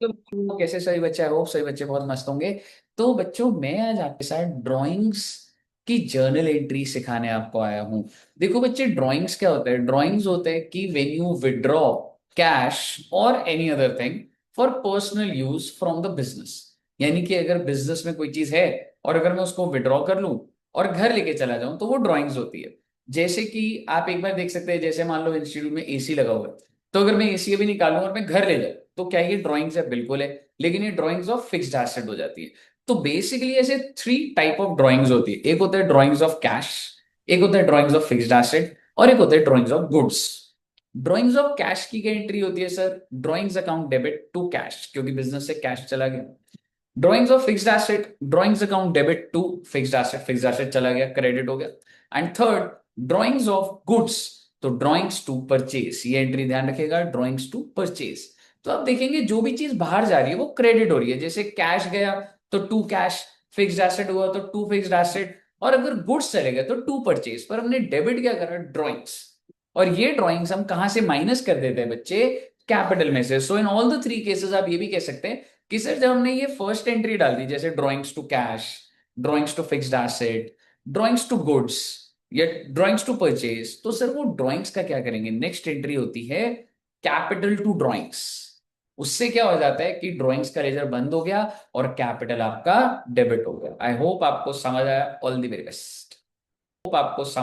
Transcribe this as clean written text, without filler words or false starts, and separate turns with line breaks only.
तो कैसे सभी बच्चे, आई होप सभी बच्चे बहुत मस्त होंगे। तो बच्चों, मैं आज आपके साथ ड्राइंग्स की जर्नल एंट्री सिखाने आपको आया हूँ। देखो बच्चे, ड्राइंग्स क्या होता है? ड्राइंग्स होते हैं कि व्हेन यू विड्रॉ कैश और any other thing for personal use from the business. यानी कि अगर बिजनेस में कोई चीज है और अगर मैं उसको विड्रॉ कर लूं और घर लेके चला जाऊं तो वो ड्राइंग्स होती है। जैसे कि आप एक बार देख सकते हैं, जैसे मान लो इंस्टीट्यूट में एसी लगा हुआ है, तो अगर मैं एसी अभी निकालूं और मैं घर ले जाऊं तो क्या ये ड्राइंग्स है? बिल्कुल है। लेकिन ये ड्राइंग्स ऑफ फिक्स्ड एसेट हो जाती है। तो बेसिकली ऐसे थ्री टाइप ऑफ ड्राइंग्स होती है। एक होता है ड्राइंग्स ऑफ कैश, एक होता है ड्राइंग्स ऑफ फिक्स्ड एसेट, और एक होता है drawings of goods. Drawings of cash की क्या एंट्री होती है sir? Drawings account debit to cash, क्योंकि बिजनेस से कैश चला गया। Drawings of fixed asset, drawings account debit to fixed asset, fixed asset चला गया, क्रेडिट हो गया। And third, drawings of goods, तो ड्राइंग्स टू परचेज, ये एंट्री ध्यान रखिएगा, ड्राइंग्स टू परचेज। तो आप देखेंगे जो भी चीज बाहर जा रही है वो क्रेडिट हो रही है। जैसे कैश गया तो टू कैश, फिक्स्ड एसेट हुआ तो टू फिक्स्ड एसेट, और अगर गुड्स चले गए तो टू परचेज। पर हमने डेबिट क्या करा? ड्राइंग्स। और ये ड्राइंग्स हम कहां से माइनस कर देते हैं बच्चे? कैपिटल में से। So in all the three cases आप ये भी कह सकते हैं कि सर जब हमने ये फर्स्ट एंट्री डाल दी, जैसे drawings to cash, drawings to fixed asset, drawings to goods, या ड्राइंग्स टू परचेज, तो सर वो ड्राइंग्स का क्या करेंगे? नेक्स्ट एंट्री होती है कैपिटल टू ड्राइंग्स। उससे क्या हो जाता है कि ड्राइंग्स का लेजर बंद हो गया और कैपिटल आपका डेबिट हो गया। आई होप आपको समझ आया। All the very best. Hope आपको समझ